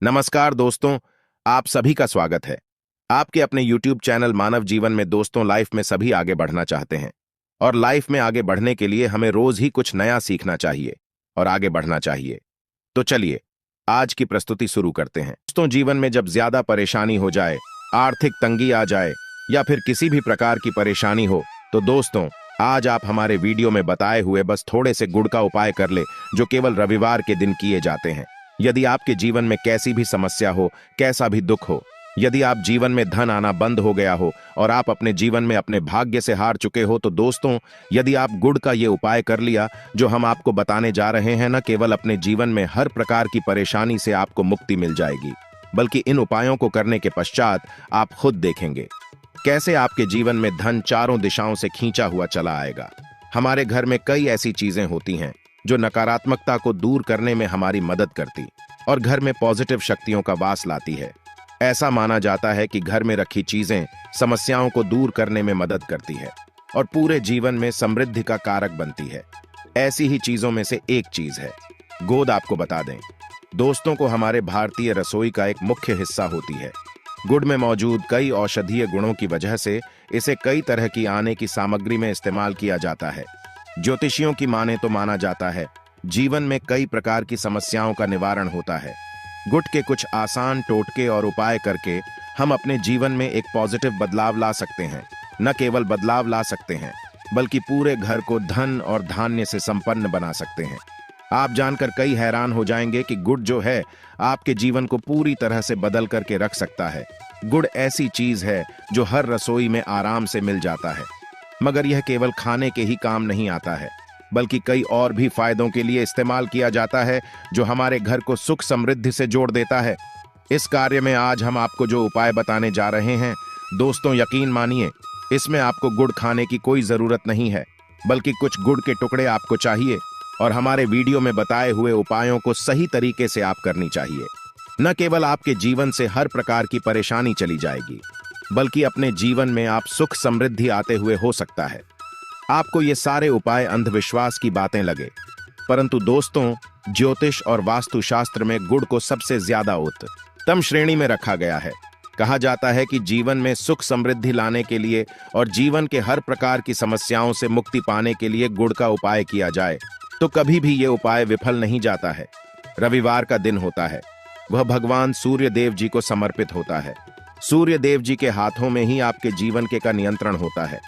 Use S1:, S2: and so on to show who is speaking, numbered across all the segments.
S1: नमस्कार दोस्तों, आप सभी का स्वागत है। आपके अपने YouTube चैनल मानव जीवन में दोस्तों लाइफ में सभी आगे बढ़ना चाहते हैं और लाइफ में आगे बढ़ने के लिए हमें रोज ही कुछ नया सीखना चाहिए और आगे बढ़ना चाहिए। तो चलिए आज की प्रस्तुति शुरू करते हैं। दोस्तों, जीवन में जब ज्यादा परेशानी हो जाए, आर्थिक तंगी आ जाए या फिर किसी भी प्रकार की परेशानी हो, तो दोस्तों आज आप हमारे वीडियो में बताए हुए बस थोड़े से गुड़ का उपाय कर ले, जो केवल रविवार के दिन किए जाते हैं। यदि आपके जीवन में कैसी भी समस्या हो, कैसा भी दुख हो, यदि आप जीवन में धन आना बंद हो गया हो और आप अपने जीवन में अपने भाग्य से हार चुके हो, तो दोस्तों यदि आप गुड़ का ये उपाय कर लिया जो हम आपको बताने जा रहे हैं, न केवल अपने जीवन में हर प्रकार की परेशानी से आपको मुक्ति मिल जाएगी, बल्कि इन उपायों को करने के पश्चात आप खुद देखेंगे कैसे आपके जीवन में धन चारों दिशाओं से खींचा हुआ चला आएगा। हमारे घर में कई ऐसी चीजें होती हैं जो नकारात्मकता को दूर करने में हमारी मदद करती और घर में पॉजिटिव शक्तियों का वास लाती है। ऐसा माना जाता है कि घर में रखी चीजें समस्याओं को दूर करने में मदद करती है और पूरे जीवन में समृद्धि का कारक बनती है। ऐसी ही चीजों में से एक चीज है गोंद। आपको बता दें दोस्तों को हमारे भारतीय रसोई का एक मुख्य हिस्सा होती है। गुड़ में मौजूद कई औषधीय गुणों की वजह से इसे कई तरह की आने की सामग्री में इस्तेमाल किया जाता है। ज्योतिषियों की माने तो माना जाता है जीवन में कई प्रकार की समस्याओं का निवारण होता है। गुड़ के कुछ आसान टोटके और उपाय करके हम अपने जीवन में एक पॉजिटिव बदलाव ला सकते हैं। न केवल बदलाव ला सकते हैं, बल्कि पूरे घर को धन और धान्य से संपन्न बना सकते हैं। आप जानकर कई हैरान हो जाएंगे कि गुड़ जो है आपके जीवन को पूरी तरह से बदल करके रख सकता है। गुड़ ऐसी चीज है जो हर रसोई में आराम से मिल जाता है, मगर यह केवल खाने के ही काम नहीं आता है, बल्कि कई और भी फायदों के लिए इस्तेमाल किया जाता है जो हमारे घर को सुख समृद्धि से जोड़ देता है। इस कार्य में आज हम आपको जो उपाय बताने जा रहे हैं दोस्तों, यकीन मानिए इसमें आपको गुड़ खाने की कोई जरूरत नहीं है, बल्कि कुछ गुड़ के टुकड़े आपको चाहिए और हमारे वीडियो में बताए हुए उपायों को सही तरीके से आप करनी चाहिए। न केवल आपके जीवन से हर प्रकार की परेशानी चली जाएगी, बल्कि अपने जीवन में आप सुख समृद्धि आते हुए हो सकता है। आपको ये सारे उपाय अंधविश्वास की बातें लगे, परंतु दोस्तों ज्योतिष और वास्तुशास्त्र में गुड़ को सबसे ज्यादा उत्तम श्रेणी में रखा गया है। कहा जाता है कि जीवन में सुख समृद्धि लाने के लिए और जीवन के हर प्रकार की समस्याओं से मुक्ति पाने के लिए गुड़ का उपाय किया जाए तो कभी भी ये उपाय विफल नहीं जाता है। रविवार का दिन होता है, वह भगवान सूर्य देव जी को समर्पित होता है। सूर्य देव जी के हाथों में ही आपके जीवन के का नियंत्रण होता है।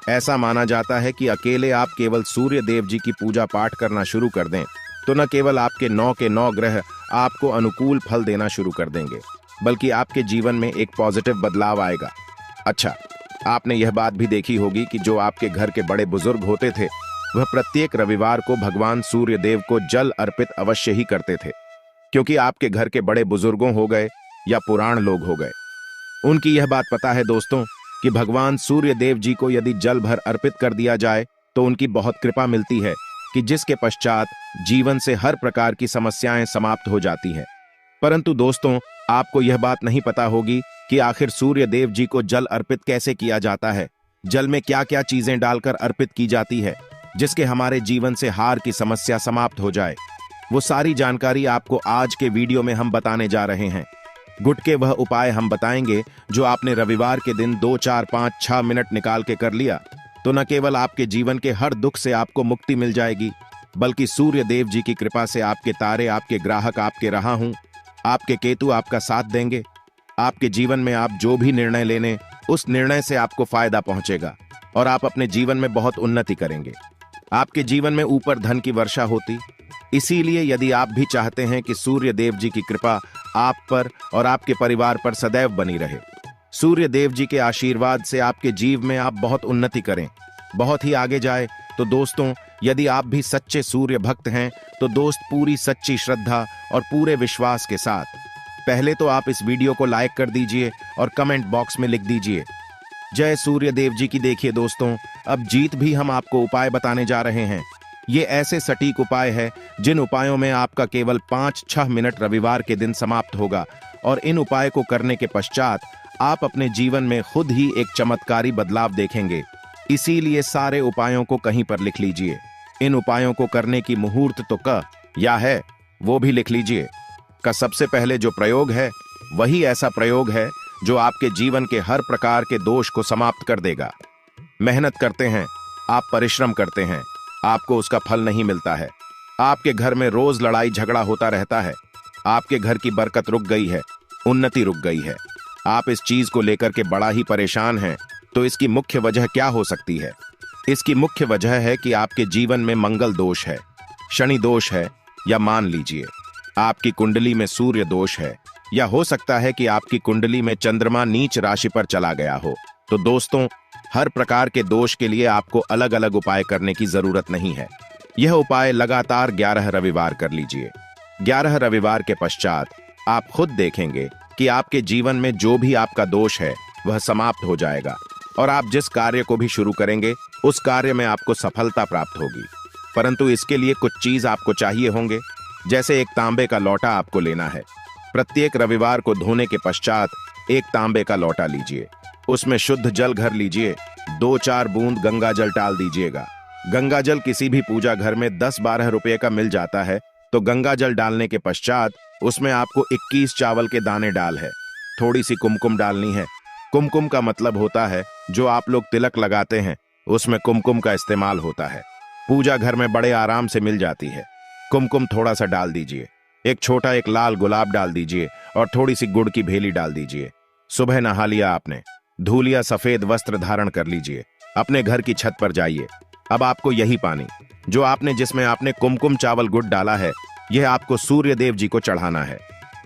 S1: ऐसा माना जाता है कि अकेले आप केवल सूर्य देव जी की पूजा पाठ करना शुरू कर दें तो न केवल आपके 9 के 9 ग्रह आपको अनुकूल फल देना शुरू कर देंगे, बल्कि आपके जीवन में एक पॉजिटिव बदलाव आएगा। अच्छा, आपने यह बात भी देखी होगी कि जो आपके घर के बड़े बुजुर्ग होते थे वह प्रत्येक रविवार को भगवान सूर्य देव को जल अर्पित अवश्य ही करते थे, क्योंकि आपके घर के बड़े बुजुर्गों हो गए या पुराण लोग हो गए, उनकी यह बात पता है दोस्तों कि भगवान सूर्य देव जी को यदि जल भर अर्पित कर दिया जाए तो उनकी बहुत कृपा मिलती है कि जिसके पश्चात जीवन से हर प्रकार की समस्याएं समाप्त हो जाती हैं। परंतु दोस्तों आपको यह बात नहीं पता होगी कि आखिर सूर्य देव जी को जल अर्पित कैसे किया जाता है। जल में क्या क्या चीजें डालकर अर्पित की जाती है जिसके हमारे जीवन से हार की समस्या समाप्त हो जाए, वो सारी जानकारी आपको आज के वीडियो में हम बताने जा रहे हैं। गुड़ के वह उपाय हम बताएंगे जो आपने रविवार के दिन 2, 4, 5, 6 मिनट निकाल के कर लिया तो न केवल आपके जीवन के हर दुख से आपको मुक्ति मिल जाएगी, बल्कि सूर्य देव जी की कृपा से आपके तारे, आपके ग्राहक, आपके राहु, आपके केतु आपका साथ देंगे। आपके जीवन में आप जो भी निर्णय लेने उस निर्णय से आपको फायदा पहुंचेगा और आप अपने जीवन में बहुत उन्नति करेंगे। आपके जीवन में ऊपर धन की वर्षा होती। इसीलिए यदि आप भी चाहते हैं कि सूर्य देव जी की कृपा आप पर और आपके परिवार पर सदैव बनी रहे, सूर्य देव जी के आशीर्वाद से आपके जीवन में आप बहुत उन्नति करें, बहुत ही आगे जाए, तो दोस्तों यदि आप भी सच्चे सूर्य भक्त हैं तो दोस्त पूरी सच्ची श्रद्धा और पूरे विश्वास के साथ पहले तो आप इस वीडियो को लाइक कर दीजिए और कमेंट बॉक्स में लिख दीजिए जय सूर्य देव जी की। देखिए दोस्तों, अब जीत भी हम आपको उपाय बताने जा रहे हैं। ये ऐसे सटीक उपाय है जिन उपायों में आपका केवल 5-6 मिनट रविवार के दिन समाप्त होगा और इन उपाय को करने के पश्चात आप अपने जीवन में खुद ही एक चमत्कारी बदलाव देखेंगे। इसीलिए सारे उपायों को कहीं पर लिख लीजिए। इन उपायों को करने की मुहूर्त तो क या है वो भी लिख लीजिए। का सबसे पहले जो प्रयोग है वही ऐसा प्रयोग है जो आपके जीवन के हर प्रकार के दोष को समाप्त कर देगा। मेहनत करते हैं, आप परिश्रम करते हैं, आपको उसका फल नहीं मिलता है। आपके घर में रोज लड़ाई झगड़ा होता रहता है। आपके घर की बरकत रुक गई है, उन्नति रुक गई है। आप इस चीज को लेकर के बड़ा ही परेशान हैं। तो इसकी मुख्य वजह क्या हो सकती है? इसकी मुख्य वजह है कि आपके जीवन में मंगल दोष है, शनि दोष है, या मान लीजिए आपकी कुंडली में सूर्य दोष है, या हो सकता है कि आपकी कुंडली में चंद्रमा नीच राशि पर चला गया हो। तो दोस्तों, हर प्रकार के दोष के लिए आपको अलग अलग उपाय करने की जरूरत नहीं है। यह उपाय लगातार 11 रविवार कर लीजिए। 11 रविवार के पश्चात आप खुद देखेंगे कि आपके जीवन में जो भी आपका दोष है वह समाप्त हो जाएगा और आप जिस कार्य को भी शुरू करेंगे उस कार्य में आपको सफलता प्राप्त होगी। परंतु इसके लिए कुछ चीज आपको चाहिए होंगे। जैसे एक तांबे का लोटा आपको लेना है। प्रत्येक रविवार को धोने के पश्चात एक तांबे का लोटा लीजिए, उसमें शुद्ध जल भर लीजिए, 2-4 बूंद गंगा जल डाल दीजिएगा। गंगा जल किसी भी पूजा घर में 10-12 रुपये का मिल जाता है। तो गंगा जल डालने के पश्चात उसमें आपको 21 चावल के दाने डाल है। थोड़ी सी कुमकुम डालनी है। कुमकुम का मतलब होता है जो आप लोग तिलक लगाते हैं उसमें कुमकुम का इस्तेमाल होता है। पूजा घर में बड़े आराम से मिल जाती है। कुमकुम थोड़ा सा डाल दीजिए। एक छोटा एक लाल गुलाब डाल दीजिए और थोड़ी सी गुड़ की भेली डाल दीजिए। सुबह नहा लिया आपने, धो लिया, सफेद वस्त्र धारण कर लीजिए, अपने घर की छत पर जाइए। अब आपको यही पानी जो आपने जिसमें आपने कुमकुम चावल गुड़ डाला है यह आपको सूर्य देव जी को चढ़ाना है।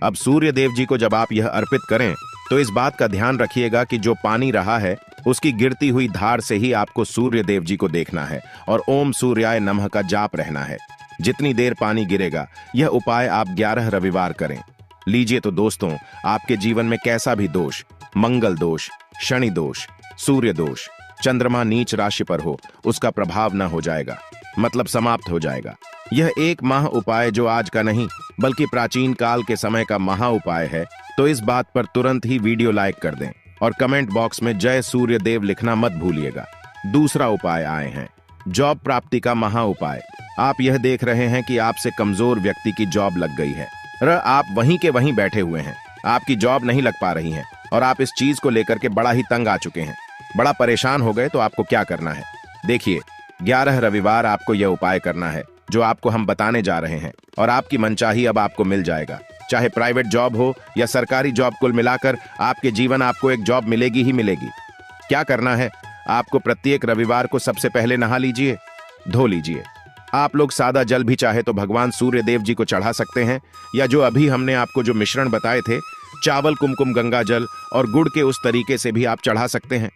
S1: अब सूर्य देव जी को जब आप यह अर्पित करें तो इस बात का ध्यान रखिएगा कि जो पानी रहा है उसकी गिरती हुई धार से ही आपको सूर्य देव जी को देखना है और ओम सूर्याय नमः का जाप रहना है। जितनी देर पानी गिरेगा यह उपाय आप 11 रविवार करें लीजिए। तो दोस्तों, आपके जीवन में कैसा भी दोष, मंगल दोष, शनि दोष, सूर्य दोष, चंद्रमा नीच राशि पर हो, उसका प्रभाव न हो जाएगा, मतलब समाप्त हो जाएगा। यह एक महा उपाय जो आज का नहीं बल्कि प्राचीन काल के समय का महा उपाय है। तो इस बात पर तुरंत ही वीडियो लाइक कर दें और कमेंट बॉक्स में जय सूर्य देव लिखना मत भूलिएगा। दूसरा उपाय आए हैं जॉब प्राप्ति का महा उपाय। आप यह देख रहे हैं कि आपसे कमजोर व्यक्ति की जॉब लग गई है। आप वहीं के वहीं बैठे हुए हैं, आपकी जॉब नहीं लग पा रही है और आप इस चीज को लेकर के बड़ा ही तंग आ चुके हैं, बड़ा परेशान हो गए। तो आपको क्या करना है? देखिए, 11 रविवार आपको यह उपाय करना है जो आपको हम बताने जा रहे हैं और आपकी मनचाही अब आपको मिल जाएगा। चाहे प्राइवेट जॉब हो या सरकारी जॉब, कुल मिलाकर आपके जीवन आपको एक जॉब मिलेगी ही मिलेगी। क्या करना है? आपको प्रत्येक रविवार को सबसे पहले नहा लीजिए, धो लीजिए। आप लोग सादा जल भी चाहे तो भगवान सूर्य देव जी को चढ़ा सकते हैं, या जो अभी हमने आपको जो मिश्रण बताए थे, चावल, कुमकुम, गंगा जल और गुड़ के, उस तरीके से भी आप चढ़ा सकते हैं।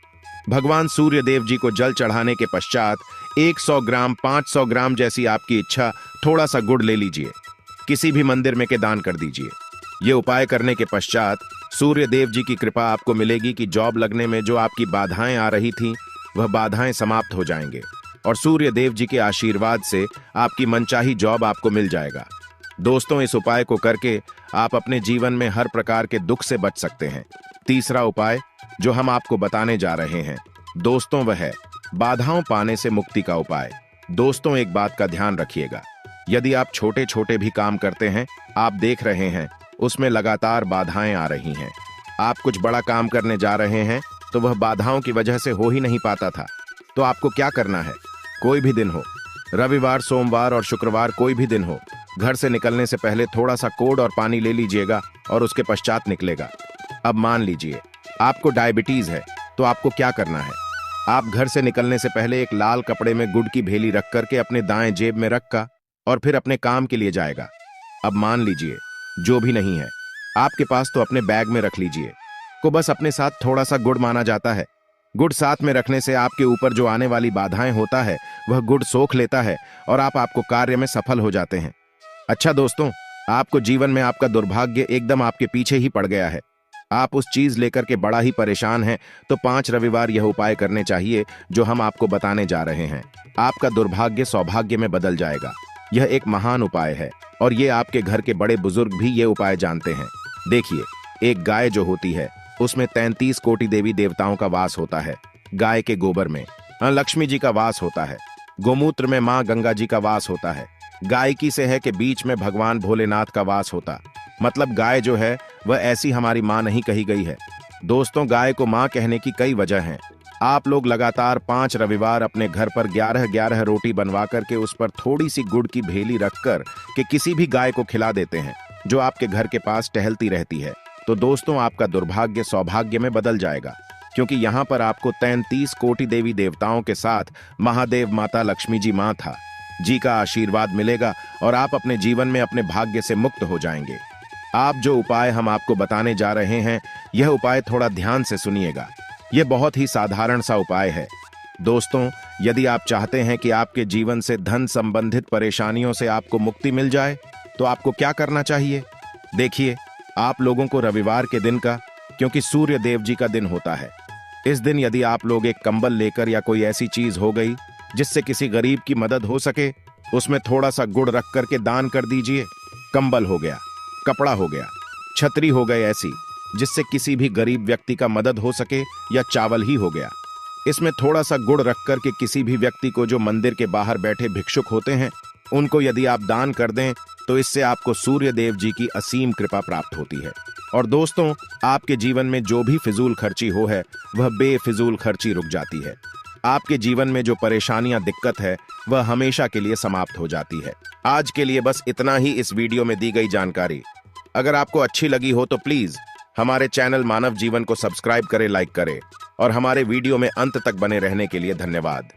S1: भगवान सूर्य देव जी को जल चढ़ाने के पश्चात 100 ग्राम, 500 ग्राम जैसी आपकी इच्छा थोड़ा सा गुड़ ले लीजिए, किसी भी मंदिर में के दान कर दीजिए। ये उपाय करने के पश्चात सूर्य देव जी की कृपा आपको मिलेगी कि जॉब लगने में जो आपकी बाधाएं आ रही थीं वह बाधाएं समाप्त हो जाएंगे और सूर्य देव जी के आशीर्वाद से आपकी मनचाही जॉब आपको मिल जाएगा। दोस्तों, इस उपाय को करके आप अपने जीवन में हर प्रकार के दुख से बच सकते हैं। तीसरा उपाय जो हम आपको बताने जा रहे हैं दोस्तों, वह है बाधाओं पाने से मुक्ति का उपाय। दोस्तों, एक बात का ध्यान रखिएगा, यदि आप छोटे छोटे भी काम करते हैं, आप देख रहे हैं उसमें लगातार बाधाएं आ रही हैं, आप कुछ बड़ा काम करने जा रहे हैं तो वह बाधाओं की वजह से हो ही नहीं पाता था, तो आपको क्या करना है? कोई भी दिन हो, रविवार, सोमवार और शुक्रवार, कोई भी दिन हो, घर से निकलने से पहले थोड़ा सा कोड और पानी ले लीजिएगा और उसके पश्चात निकलेगा। अब मान लीजिए आपको डायबिटीज है, तो आपको क्या करना है? आप घर से निकलने से पहले एक लाल कपड़े में गुड़ की भेली रख करके अपने दाएं जेब में रखा और फिर अपने काम के लिए जाएगा। अब मान लीजिए जो भी नहीं है आपके पास, तो अपने बैग में रख लीजिए को बस अपने साथ थोड़ा सा गुड़ माना जाता है। गुड़ साथ में रखने से आपके ऊपर जो आने वाली बाधाएं होता है वह गुड़ सोख लेता है और आपको कार्य में सफल हो जाते हैं। अच्छा दोस्तों, आपको जीवन में आपका दुर्भाग्य एकदम आपके पीछे ही पड़ गया है, आप उस चीज लेकर के बड़ा ही परेशान हैं, तो 5 रविवार यह उपाय करने चाहिए जो हम आपको बताने जा रहे हैं। आपका दुर्भाग्य सौभाग्य में बदल जाएगा। यह एक महान उपाय है और ये आपके घर के बड़े बुजुर्ग भी ये उपाय जानते हैं। देखिए, एक गाय जो होती है उसमें 33 कोटि देवी देवताओं का वास होता है। गाय के गोबर में लक्ष्मी जी का वास होता है, गोमूत्र में माँ गंगा जी का वास होता है, गायकी से है कि बीच में भगवान भोलेनाथ का वास होता, मतलब गाय जो है वह ऐसी हमारी माँ नहीं कही गई है। दोस्तों, गाय को माँ कहने की कई वजह हैं। आप लोग लगातार 5 रविवार अपने घर पर 11-11 रोटी बनवा करके उस पर थोड़ी सी गुड़ की भेली रखकर के किसी भी गाय को खिला देते हैं जो आपके घर के पास टहलती रहती है। तो दोस्तों, आपका दुर्भाग्य सौभाग्य में बदल जाएगा, क्योंकि यहाँ पर आपको 33 कोटि देवी देवताओं के साथ महादेव माता लक्ष्मी जी माँ था जी का आशीर्वाद मिलेगा और आप अपने जीवन में अपने भाग्य से मुक्त हो जाएंगे। आप जो उपाय हम आपको बताने जा रहे हैं, यह उपाय थोड़ा ध्यान से सुनिएगा। यह बहुत ही साधारण सा उपाय है। दोस्तों, यदि आप चाहते हैं कि आपके जीवन से धन संबंधित परेशानियों से आपको मुक्ति मिल जाए, तो आपको क्या करना चाहिए? देखिए, आप लोगों को रविवार के दिन का, क्योंकि सूर्य देव जी का दिन होता है, इस दिन यदि आप लोग एक कंबल लेकर या कोई ऐसी चीज हो गई जिससे किसी गरीब की मदद हो सके, उसमें थोड़ा सा गुड़ रख करके दान कर दीजिए। कंबल हो गया, कपड़ा हो गया, छतरी हो गई ऐसी जिससे किसी भी गरीब व्यक्ति का मदद हो सके, या चावल ही हो गया। इसमें थोड़ा सा गुड़ रख करके किसी भी व्यक्ति को जो मंदिर के बाहर बैठे भिक्षुक होते हैं, उनको यदि आप दान कर दें तो इससे आपको सूर्य देव जी की असीम कृपा प्राप्त होती है। और दोस्तों, आपके जीवन में जो भी फिजूल खर्ची हो है, वह बेफिजूल खर्ची रुक जाती है। आपके जीवन में जो परेशानियां दिक्कत है, वह हमेशा के लिए समाप्त हो जाती है। आज के लिए बस इतना ही इस वीडियो में दी गई जानकारी। अगर आपको अच्छी लगी हो तो प्लीज हमारे चैनल मानव जीवन को सब्सक्राइब करें, लाइक करें और हमारे वीडियो में अंत तक बने रहने के लिए धन्यवाद।